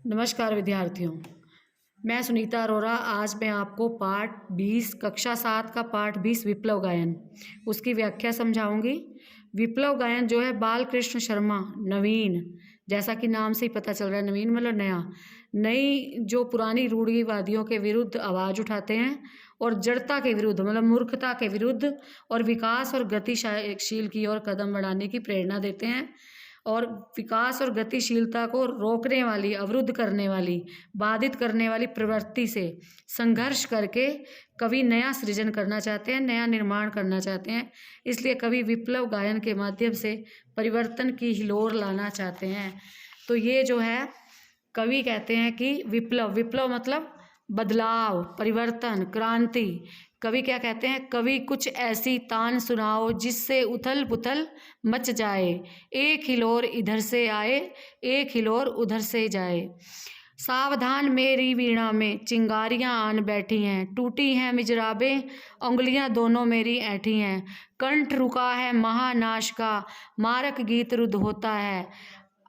नमस्कार विद्यार्थियों, मैं सुनीता अरोरा। आज मैं आपको पाठ 20 कक्षा 7 का पाठ 20 विप्लव गायन उसकी व्याख्या समझाऊंगी। विप्लव गायन जो है बाल कृष्ण शर्मा नवीन, जैसा कि नाम से ही पता चल रहा है, नवीन मतलब नया, नई जो पुरानी रूढ़िवादियों के विरुद्ध आवाज़ उठाते हैं और जड़ता के विरुद्ध मतलब मूर्खता के विरुद्ध और विकास और गतिशील की ओर कदम बढ़ाने की प्रेरणा देते हैं और विकास और गतिशीलता को रोकने वाली, अवरुद्ध करने वाली, बाधित करने वाली प्रवृत्ति से संघर्ष करके कवि नया सृजन करना चाहते हैं, नया निर्माण करना चाहते हैं। इसलिए कवि विप्लव गायन के माध्यम से परिवर्तन की हिलोर लाना चाहते हैं। तो ये जो है कवि कहते हैं कि विप्लव मतलब बदलाव, परिवर्तन, क्रांति। कवि क्या कहते हैं? कवि कुछ ऐसी तान सुनाओ जिससे उथल पुथल मच जाए, एक हिलोर इधर से आए, एक हिलोर उधर से जाए। सावधान मेरी वीणा में चिंगारियां आन बैठी हैं, टूटी हैं मिजराबें, उंगलियां दोनों मेरी ऐठी हैं। कंठ रुका है महानाश का, मारक गीत रुद्ध होता है।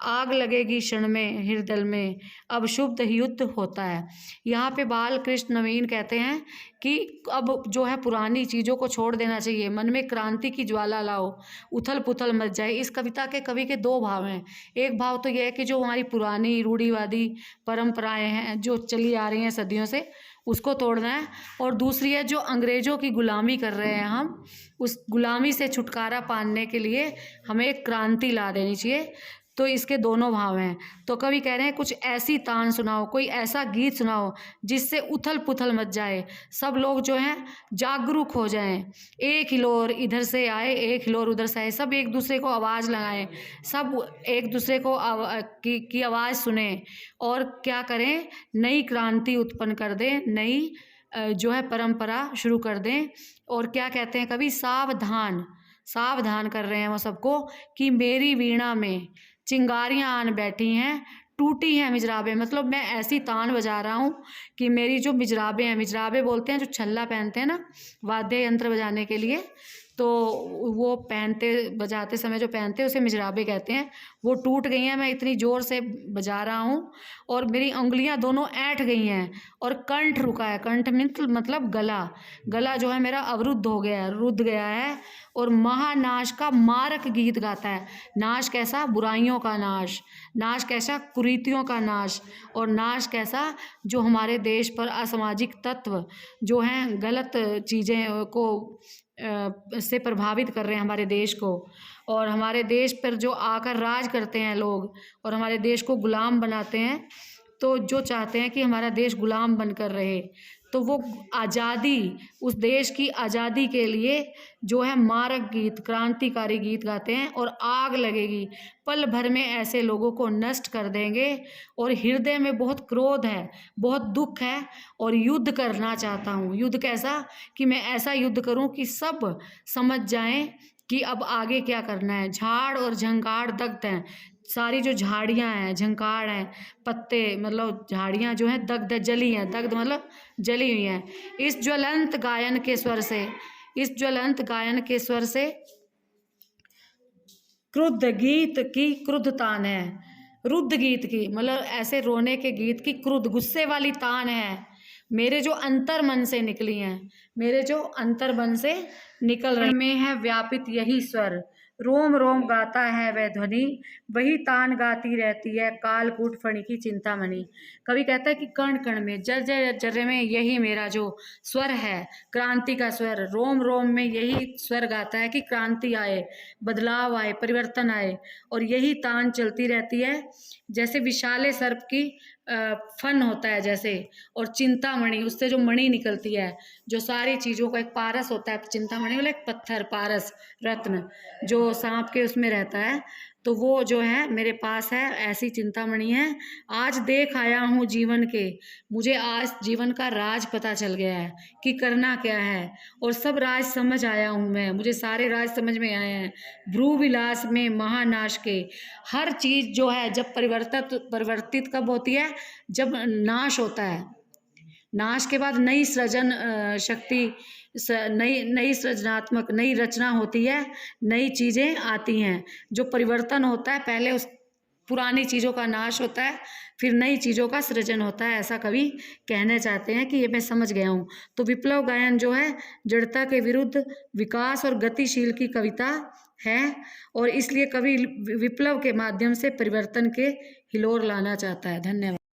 आग लगेगी क्षण में हृदय में, अब शुद्ध युद्ध होता है। यहाँ पे बाल कृष्ण नवीन कहते हैं कि अब जो है पुरानी चीज़ों को छोड़ देना चाहिए, मन में क्रांति की ज्वाला लाओ, उथल पुथल मच जाए। इस कविता के कवि के दो भाव हैं। एक भाव तो यह है कि जो हमारी पुरानी रूढ़िवादी परंपराएं हैं जो चली आ रही हैं सदियों से, उसको तोड़ना है। और दूसरी है जो अंग्रेज़ों की गुलामी कर रहे हैं हम, उस गुलामी से छुटकारा पाने के लिए हमें एक क्रांति ला देनी चाहिए। तो इसके दोनों भाव हैं। तो कवि कह रहे हैं कुछ ऐसी तान सुनाओ, कोई ऐसा गीत सुनाओ जिससे उथल पुथल मच जाए, सब लोग जो हैं जागरूक हो जाएं। एक हिलोर इधर से आए, एक हिलोर उधर से आए, सब एक दूसरे को आवाज़ लगाएं, सब एक दूसरे को की आवाज़ सुने और क्या करें, नई क्रांति उत्पन्न कर दें, नई जो है परंपरा शुरू कर दें। और क्या कहते हैं कवि? सावधान कर रहे हैं वो सबको कि मेरी वीणा में चिंगारियां आन बैठी हैं, टूटी हैं मिजराबें। मतलब मैं ऐसी तान बजा रहा हूँ कि मेरी जो मिजराबें हैं, मिजराबें बोलते हैं जो छल्ला पहनते हैं ना वाद्य यंत्र बजाने के लिए, तो वो बजाते समय जो पहनते हैं उसे मिजराबें कहते हैं, वो टूट गई हैं। मैं इतनी ज़ोर से बजा रहा हूँ और मेरी उंगलियां दोनों ऐंठ गई हैं और कंठ रुका है। कंठ मतलब गला जो है मेरा अवरुद्ध हो गया है, रुद्ध गया है। और महानाश का मारक गीत गाता है। नाश कैसा? बुराइयों का नाश। नाश कैसा? कुरीतियों का नाश। और नाश कैसा? जो हमारे देश पर असामाजिक तत्व जो हैं, गलत चीज़ें को से प्रभावित कर रहे हैं हमारे देश को, और हमारे देश पर जो आकर राज करते हैं लोग और हमारे देश को गुलाम बनाते हैं। तो जो चाहते हैं कि हमारा देश गुलाम बनकर रहे, तो वो आज़ादी, उस देश की आज़ादी के लिए जो है मारक गीत, क्रांतिकारी गीत गाते हैं। और आग लगेगी, पल भर में ऐसे लोगों को नष्ट कर देंगे। और हृदय में बहुत क्रोध है, बहुत दुख है और युद्ध करना चाहता हूँ। युद्ध कैसा? कि मैं ऐसा युद्ध करूँ कि सब समझ जाएं कि अब आगे क्या करना है। झाड़ और झंकार दग्ध हैं, सारी जो झाड़ियाँ हैं, झंकार हैं, पत्ते मतलब झाड़ियाँ जो हैं दग्ध, जली हैं। दग्ध मतलब जली हुई हैं। इस ज्वलंत गायन के स्वर से क्रुद्ध गीत की क्रुद्ध तान है। रुद्ध गीत की मतलब ऐसे रोने के गीत की क्रुद्ध, गुस्से वाली तान है मेरे जो अंतर मन से निकली हैं, मेरे जो अंतर मन से निकल रहे में है व्यापित यही स्वर। रोम रोम गाता है वह ध्वनि, वही तान गाती रहती है कालकूट फणी की चिंतामणि। कवि कहता है कि कण कण में, जर्रे जर्रे में यही मेरा जो स्वर है, क्रांति का स्वर, रोम रोम में यही स्वर गाता है कि क्रांति आए, बदलाव आए, परिवर्तन आए। और यही तान चलती रहती है जैसे विशाले सर्प की फन होता है जैसे, और चिंतामणि, उससे जो मणि निकलती है, जो सारी चीज़ों का एक पारस होता है, चिंतामणि वाला एक पत्थर, पारस, रत्न जो सांप के उसमें रहता है, तो वो जो है मेरे पास है, ऐसी चिंतामणि है। आज देख आया हूँ जीवन के, मुझे आज जीवन का राज पता चल गया है कि करना क्या है, और सब राज समझ आया हूँ मैं, मुझे सारे राज समझ में आए हैं। भ्रू विलास में महानाश के, हर चीज़ जो है जब परिवर्तित कब होती है? जब नाश होता है। नाश के बाद नई सृजन शक्ति, नई सृजनात्मक नई रचना होती है, नई चीज़ें आती हैं। जो परिवर्तन होता है पहले पुरानी चीज़ों का नाश होता है, फिर नई चीज़ों का सृजन होता है, ऐसा कवि कहना चाहते हैं कि ये मैं समझ गया हूँ। तो विप्लव गायन जो है जड़ता के विरुद्ध विकास और गतिशील की कविता है, और इसलिए कवि विप्लव के माध्यम से परिवर्तन के हिलोर लाना चाहता है। धन्यवाद।